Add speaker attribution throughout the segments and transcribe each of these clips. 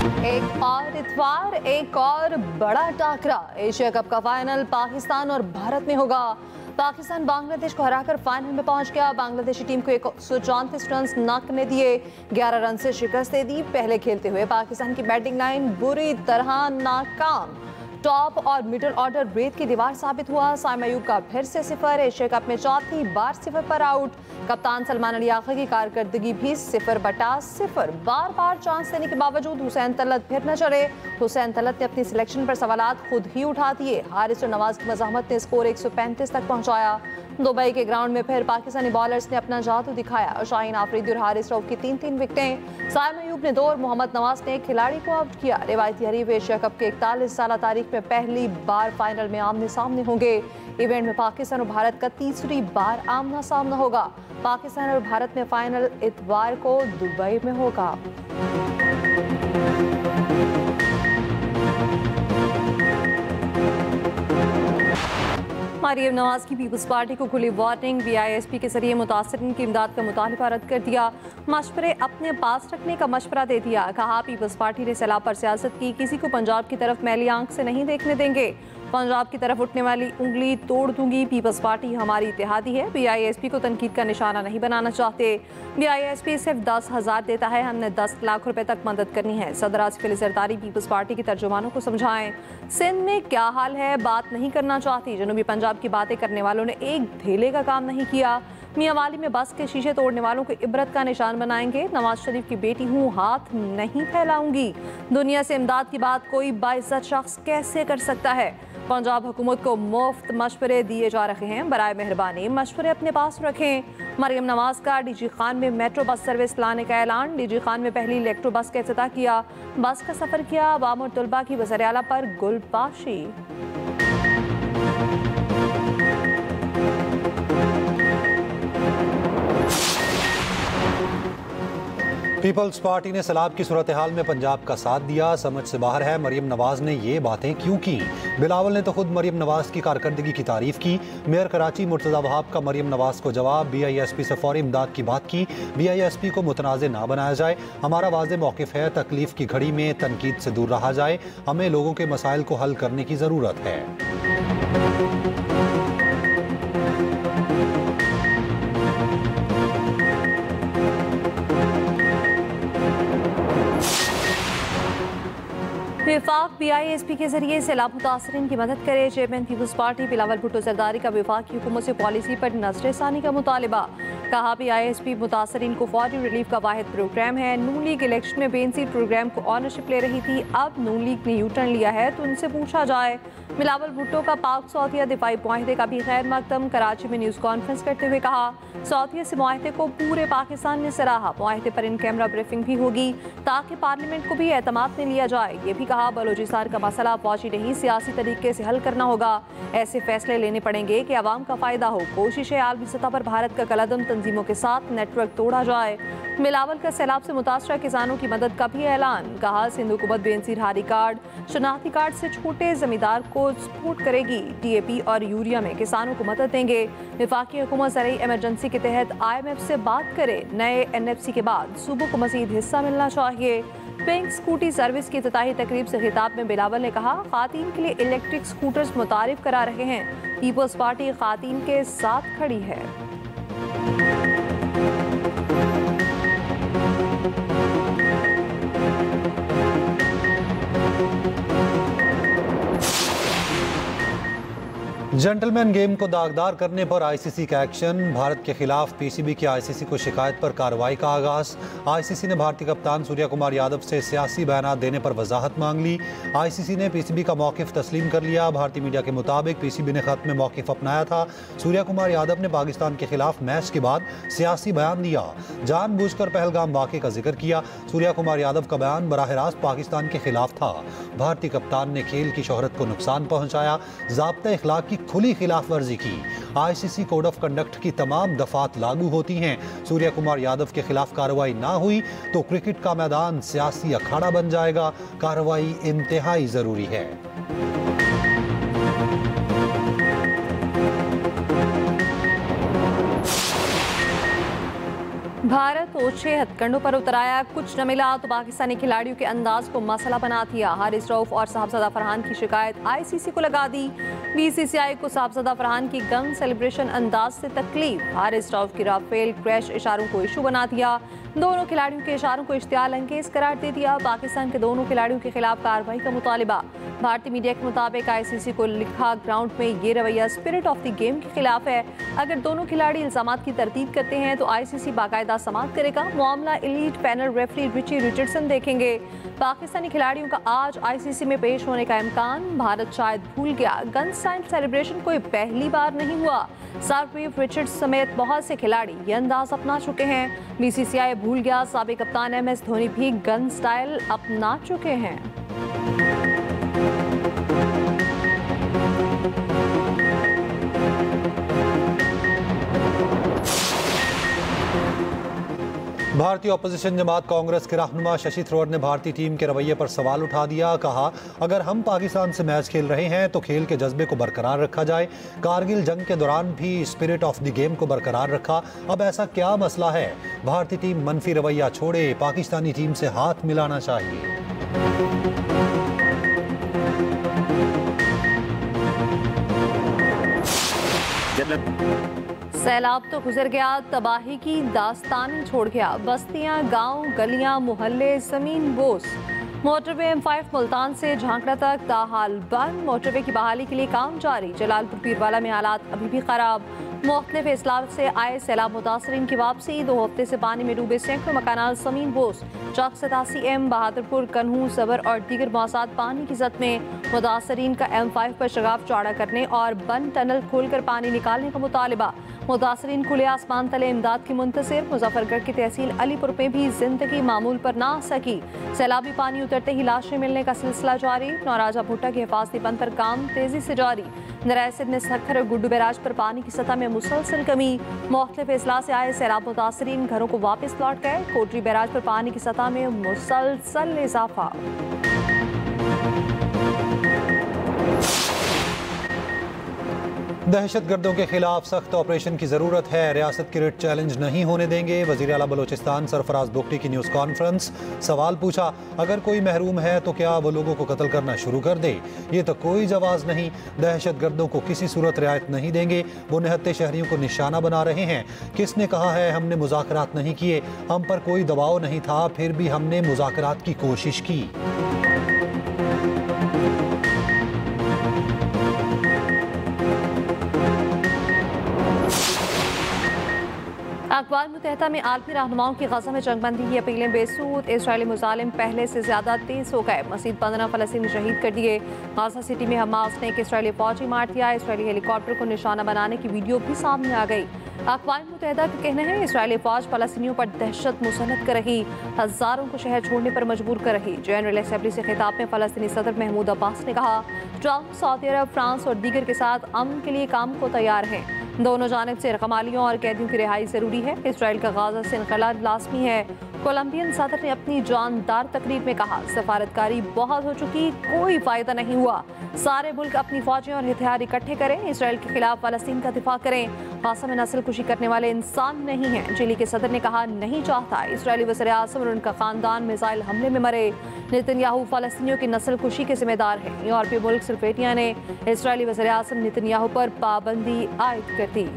Speaker 1: एक और इतवार, एक और बड़ा टाकरा। एशिया कप का फाइनल पाकिस्तान और भारत में होगा। पाकिस्तान बांग्लादेश को हराकर फाइनल में पहुंच गया। बांग्लादेशी टीम को 134 रन नक ने दिए, 11 रन से शिकस्त दे दी। पहले खेलते हुए पाकिस्तान की बैटिंग लाइन बुरी तरह नाकाम। टॉप और मिडिल ऑर्डर रेत की दीवार साबित हुआ। साइम अयूब का फिर से सिफर, एशिया कप में चौथी बार सिफर पर आउट। कप्तान सलमान अली आगा की कारकर्दगी भी 0/0। बार बार चांस देने के बावजूद हुसैन तलत फिर न चढ़े। हुसैन तलत ने अपनी सिलेक्शन पर सवालात खुद ही उठा दिए। हारिस और नवाज की मज़ाहमत ने स्कोर 135 तक पहुंचाया। दुबई के ग्राउंड में फिर पाकिस्तानी बॉलर्स ने अपना जादू दिखाया। शाहीन आफरीदी और हारिस रऊफ की 3-3 विकेटें। साइम अयूब ने 2 और मोहम्मद नवाज ने एक खिलाड़ी को आउट किया। रिवायती हरीफ एशिया कप के 41 साल तारीख में पहली बार फाइनल में आमने सामने होंगे। इवेंट में पाकिस्तान और भारत का तीसरी बार आमना सामना होगा। पाकिस्तान और भारत में फाइनल इतवार को दुबई में होगा। मरियम नवाज की पीपल्स पार्टी को खुली वार्निंग। BISP के जरिए मुतासरीन की इमदाद का मुतालबा रद्द कर दिया। मशवरे अपने पास रखने का मशवरा दे दिया। कहा पीपल्स पार्टी ने सैलाब पर सियासत की, किसी को पंजाब की तरफ मैली आंख से नहीं देखने देंगे। पंजाब की तरफ उठने वाली उंगली तोड़ दूंगी। पीपल्स पार्टी हमारी इत्तेहादी है। BISP को तनकीद का निशाना नहीं बनाना चाहते। BISP सिर्फ 10,000 देता है, हमने 10 लाख रुपए तक मदद करनी है। सदर आसिफ अली जरदारी पीपल्स पार्टी के तर्जुमानों को समझाएं, सिंध में क्या हाल है, बात नहीं करना चाहती। जनूबी पंजाब की बातें करने वालों ने एक धेले का काम नहीं किया। मियांवाली में बस के शीशे तोड़ने वालों को इबरत का निशान बनाएंगे। नवाज शरीफ की बेटी हूँ, हाथ नहीं फैलाऊंगी। दुनिया से इमदाद की बात कोई बाइज्जत शख्स कैसे कर सकता है। पंजाब हुकूमत को मुफ्त मशवरे दिए जा रहे हैं, बराए मेहरबानी मशवरे अपने पास रखें। मरियम नवाज का डीजी खान में मेट्रो बस सर्विस लाने का ऐलान। डीजी खान में पहली इलेक्ट्रो बस का इफ्तिताह किया। बस का सफर किया। अवाम और तलबा की वज़ीर आला पर गुलपाशी।
Speaker 2: पीपल्स पार्टी ने सैलाब की सूरत हाल में पंजाब का साथ दिया। समझ से बाहर है मरियम नवाज ने ये बातें क्यों की। बिलावल ने तो खुद मरियम नवाज की कारकर्दगी की तारीफ की। मेयर कराची मुर्तज़ा वहाब का मरियम नवाज को जवाब। BISP से फौरी इमदाद की बात की। BISP को मुतनाज़ ना बनाया जाए। हमारा वाज़े मौक़िफ़ है, तकलीफ की घड़ी में तनकीद से दूर रहा जाए। हमें लोगों के मसाइल को हल करने की ज़रूरत है।
Speaker 1: विफाक BISP के जरिए सैलाब मुतासरीन की मदद करे। Chairman Peoples Party Bilawal Bhutto Zardari का विफाकी हुकूमत से पॉलिसी पर नजरसानी का मुतालिबा। कहा BISP मुतासरीन को फौरी रिलीफ का वाहिद प्रोग्राम है। नून लीग इलेक्शन में बेनजीर प्रोग्राम को ऑनरशिप ले रही थी, अब नून लीग ने U-टर्न लिया है तो उनसे पूछा जाए। बिलावल भुट्टो का पाक सऊदिया दिफाई मुआहदे का भी खैर मकदम। कराची में न्यूज़ कॉन्फ्रेंस करते हुए कहा सऊदिया से मुआहदे को पूरे पाकिस्तान ने सराहा। मुआहदे पर इन कैमरा ब्रीफिंग भी होगी ताकि पार्लियामेंट को भी एतमाद में लिया जाए। ये भी कहा बलोचिस्तान का मसला फौजी नहीं, सियासी तरीके से हल करना होगा। ऐसे फैसले लेने पड़ेंगे कि अवाम का फायदा हो। कोशिश है आलमी सतह पर भारत का कलदम तंजीमों के साथ नेटवर्क तोड़ा जाए। बिलावल का सैलाब से मुतासरा किसानों की मदद का भी ऐलान। कहा सिंध हुकूमत बेनजीर हारी कार्ड, शनाख्ती कार्ड से छोटे जमींदार को सपोर्ट करेगी। DAP और यूरिया में किसानों को मदद देंगे। वफाकी हुकूमत ज़रूरी इमरजेंसी के तहत IMF से बात करे। नए NFC के बाद सूबों को मज़ीद हिस्सा मिलना चाहिए। पिंक स्कूटी सर्विस की इफ्तिताही तकरीब से खिताब में बिलावल ने कहा खातीन के लिए इलेक्ट्रिक स्कूटर्स मुतारिफ करा रहे हैं। पीपल्स पार्टी खातीन के साथ खड़ी है।
Speaker 2: जेंटलमैन गेम को दागदार करने पर ICC का एक्शन। भारत के खिलाफ PCB की ICC को शिकायत पर कार्रवाई का आगाज। ICC ने भारतीय कप्तान सूर्या कुमार यादव से सियासी बयान देने पर वजाहत मांग ली। ICC ने PCB का मौक़िफ़ तस्लीम कर लिया। भारतीय मीडिया के मुताबिक PCB ने ख़त में मौक़िफ़ अपनाया था। सूर्या कुमार यादव ने पाकिस्तान के खिलाफ मैच के बाद सियासी बयान दिया, जानबूझकर पहलगाम वाक़े का जिक्र किया। सूर्या कुमार यादव का बयान बराह रास्त पाकिस्तान के खिलाफ था। भारतीय कप्तान ने खेल की शोहरत को नुकसान पहुँचाया, ज़ाब्ता इखलाक की खुली खिलाफ वर्जी की। ICC कोड ऑफ कंडक्ट की तमाम दफात लागू होती हैं। सूर्या कुमार यादव के खिलाफ कार्रवाई ना हुई तो क्रिकेट का मैदान सियासी अखाड़ा बन जाएगा। कार्रवाई इंतहाई जरूरी है।
Speaker 1: भारत ओछे हथकंडों पर उतराया, कुछ न मिला तो पाकिस्तानी खिलाड़ियों के अंदाज को मसला बना दिया। हारिस रऊफ और साहबजादा फरहान की शिकायत आईसीसी को लगा दी। बीसीसीआई को साहबजादा फरहान की गन सेलिब्रेशन अंदाज से तकलीफ। हारिस रऊफ की राफेल क्रैश इशारों को इशू बना दिया। दोनों खिलाड़ियों के इशारों को इश्तियाल अंगेज करार दे दिया। पाकिस्तान के दोनों खिलाड़ियों के खिलाफ कार्रवाई का मुतालिबा। भारतीय मीडिया के मुताबिक आईसीसी को लिखा ग्राउंड में ये रवैया स्पिरिट ऑफ द गेम के खिलाफ है। अगर दोनों खिलाड़ी इल्जामात की तरतीब करते हैं तो आईसीसी बाकायदा समाअत करेगा। मामला elite panel referee Richie Richardson देखेंगे। पाकिस्तानी खिलाड़ियों का आज आईसीसी में पेश होने का इम्कान। भारत शायद भूल गया, गन स्टाइल सेलिब्रेशन कोई पहली बार नहीं हुआ। सार्फीव रिचर्ड्स समेत बहुत से खिलाड़ी ये अंदाज अपना चुके हैं। बीसीसीआई भूल गया, साबिक कप्तान एमएस धोनी भी गन स्टाइल अपना चुके हैं।
Speaker 2: भारतीय अपोजिशन जमात कांग्रेस के रहनुमा शशि थरूर ने भारतीय टीम के रवैये पर सवाल उठा दिया। कहा, अगर हम पाकिस्तान से मैच खेल रहे हैं तो खेल के जज्बे को बरकरार रखा जाए। कारगिल जंग के दौरान भी स्पिरिट ऑफ द गेम को बरकरार रखा। अब ऐसा क्या मसला है? भारतीय टीम मनफी रवैया छोड़े, पाकिस्तानी टीम से हाथ मिलाना चाहिए।
Speaker 1: सैलाब तो गुजर गया, तबाही की दास्तान छोड़ गया। बस्तियां, गांव, गलियां, मोहल्ले जमीन बोस। मोटरवे M5 मुल्तान से झांकड़ा तक ताहाल बंद। मोटरवे की बहाली के लिए काम जारी। जलालपुर पीरवाला में हालात अभी भी खराब। मुख्तलिफ इस्लाम से आए सैलाब मुतासरीन की वापसी। 2 हफ्ते से पानी में डूबे सैकड़ों मकानात जमीन बोस। चौक 87M, बहादुरपुर, कन्हू, सबर और दीगर मौसाद पानी की जद में। मुतासरीन का M5 पर शगाफ चौड़ा करने और बंद टनल खोलकर पानी निकालने का मुतालिबा। मुतासरीन खुले आसमान तले इमदाद की मुंतसिर। मुजफ्फरगढ़ की तहसील अलीपुर में भी जिंदगी मामूल पर ना आ सकी। सैलाबी पानी उतरते ही लाशें मिलने का सिलसिला जारी। नौराजा भुट्टा के हिफाजती बंद पर काम तेजी से जारी। दरिया सिंध में सखर और गुड्डू बैराज पर पानी की सतह में मुसलसल कमी। मुख्तलिफ इजला से आए सैलाब मुतासरीन घरों को वापस लौट गए। कोटरी बैराज पर पानी की सतह में मुसलसल इजाफा।
Speaker 2: दहशतगर्दों के खिलाफ सख्त ऑपरेशन की जरूरत है। रियासत की रिट चैलेंज नहीं होने देंगे। वजीर आला बलोचिस्तान सरफराज बुगटी की न्यूज़ कॉन्फ्रेंस। सवाल पूछा, अगर कोई महरूम है तो क्या वो लोगों को कत्ल करना शुरू कर दे? ये तो कोई जवाब नहीं। दहशतगर्दों को किसी सूरत रियायत नहीं देंगे। वो निहत्ते शहरियों को निशाना बना रहे हैं। किसने कहा है हमने मुज़ाकरात नहीं किए? हम पर कोई दबाव नहीं था, फिर भी हमने मुज़ाकरात की कोशिश की।
Speaker 1: अक़वाम मुत्तहिदा में आलमी रहनुमाओं की गज़ा में जंगबंदी की अपीलें बेसूद। इजरायली मुजालिम पहले से ज़्यादा तेज़ हो गए। मज़ीद 15 फ़लस्तीनी शहीद कर दिए। गाज़ा सिटी में हमास ने एक इजरायली फ़ौजी मार दिया। इजरायली हेलीकॉप्टर को निशाना बनाने की वीडियो भी सामने आ गई। अक़वाम मुत्तहिदा का कहना है इजरायली फ़ौज फ़लस्तीनियों पर दहशत मुसल्लत कर रही, हज़ारों को शहर छोड़ने पर मजबूर कर रही। जनरल असम्बली से खिताब में फ़लस्तीनी सदर महमूद अब्बास ने कहा, ट्रंप सऊदी अरब, फ्रांस और दीगर के साथ अमन के लिए काम को तैयार हैं। दोनों जानिब से रकमालियों और कैदियों की रिहाई जरूरी है। इसराइल का गाजा से इनकलाब लाजमी है। कोलंबियन सदर ने अपनी जानदार तकरीर में कहा, सफारतकारी बहुत हो चुकी, कोई फायदा नहीं हुआ। सारे मुल्क अपनी फौजें और हथियार इकट्ठे करें, इसराइल के खिलाफ फलस्तीन का दिफा करें। गाजा में नस्ल कुशी करने वाले इंसान नहीं हैं। चिली के सदर ने कहा, नहीं चाहता इसराइली वज़ीर आज़म और उनका खानदान मिसाइल हमले में मरे। नेतन्याहू फलस्तीनियों की नस्ल कुशी के जिम्मेदार है। यूरोपीय मुल्क सिल्वेटिया ने इसराइली वज़ीर आज़म नेतन्याहू पर पाबंदी आयद कर दी।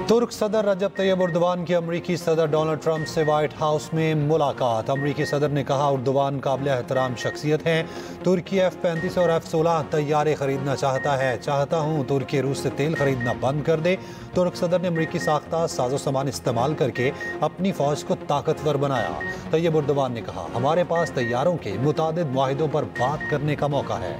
Speaker 2: तुर्क सदर रजब तैयब उर्दवान की अमरीकी सदर डोनाल्ड ट्रंप से व्हाइट हाउस में मुलाकात। अमरीकी सदर ने कहा, उर्दवान काबिल एहतराम शख्सियत हैं। तुर्की F-35 और F-16 तैयारे खरीदना चाहता हूँ तुर्की रूस से तेल खरीदना बंद कर दे। तुर्क सदर ने अमरीकी साख्ता साजो सामान इस्तेमाल करके अपनी फौज को ताकतवर बनाया। तैयब उर्दवान ने कहा, हमारे पास तैयारों के मुतादिद मुआहिदों पर बात करने का मौका है।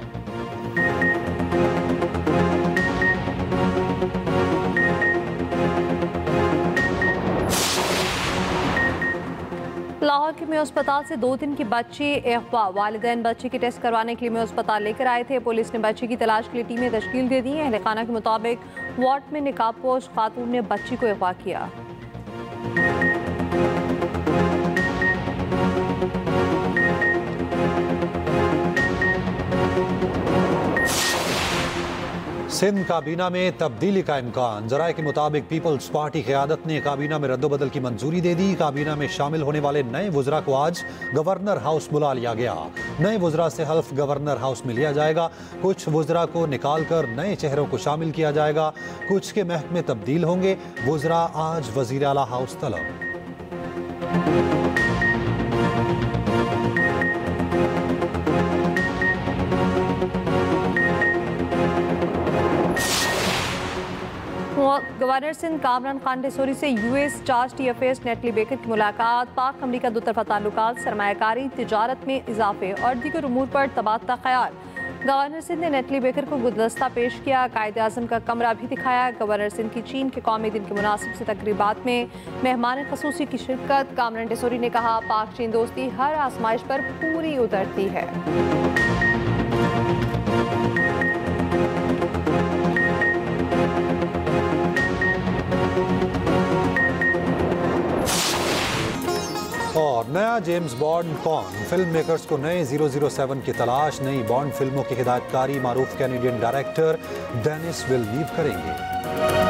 Speaker 1: लाहौर के मेयो अस्पताल से 2 दिन की बच्ची अगवा। वालिदैन बच्ची के टेस्ट करवाने के लिए मेयो अस्पताल लेकर आए थे। पुलिस ने बच्ची की तलाश के लिए टीमें तश्कील दे दी। अहले खाना के मुताबिक वार्ड में निकाबपोश खातून ने बच्ची को अगवा किया।
Speaker 2: सिंध काबीना में तब्दीली का इम्कान। जराये के मुताबिक पीपल्स पार्टी क़यादत ने काबीना में रद्दोबदल की मंजूरी दे दी। काबीना में शामिल होने वाले नए वज़रा को आज गवर्नर हाउस बुला लिया गया। नए वज़रा से हल्फ गवर्नर हाउस में लिया जाएगा। कुछ वज़रा को निकाल कर नए चेहरों को शामिल किया जाएगा। कुछ के महकमे तब्दील होंगे। वज़रा आज वज़ीर आला हाउस तलब।
Speaker 1: गवर्नर सिंध कामरान खान टेसोरी से US charge T affairs neatly baker की मुलाकात। पाक अमरीका दोतरफा ताल्लुकात, सरमायाकारी, तिजारत में इजाफे और दीगर उमूर पर तबादला ख्याल। गवर्नर सिंध ने नेटली बेकर को गुलदस्ता पेश किया। कायदे आज़म का कमरा भी दिखाया। गवर्नर सिंध की चीन के कौमी दिन के मुनासिब से तकरीबात में मेहमान खसूसी की शिरकत। कामरान टेसोरी ने कहा, पाक चीन दोस्ती हर आजमाइश पर पूरी उतरती है।
Speaker 2: और नया जेम्स बॉन्ड कौन? फिल्म मेकर्स को नए 007 की तलाश। नई बॉन्ड फिल्मों की हिदायतकारी मारूफ कैनेडियन डायरेक्टर डेनिस विलनीव करेंगे।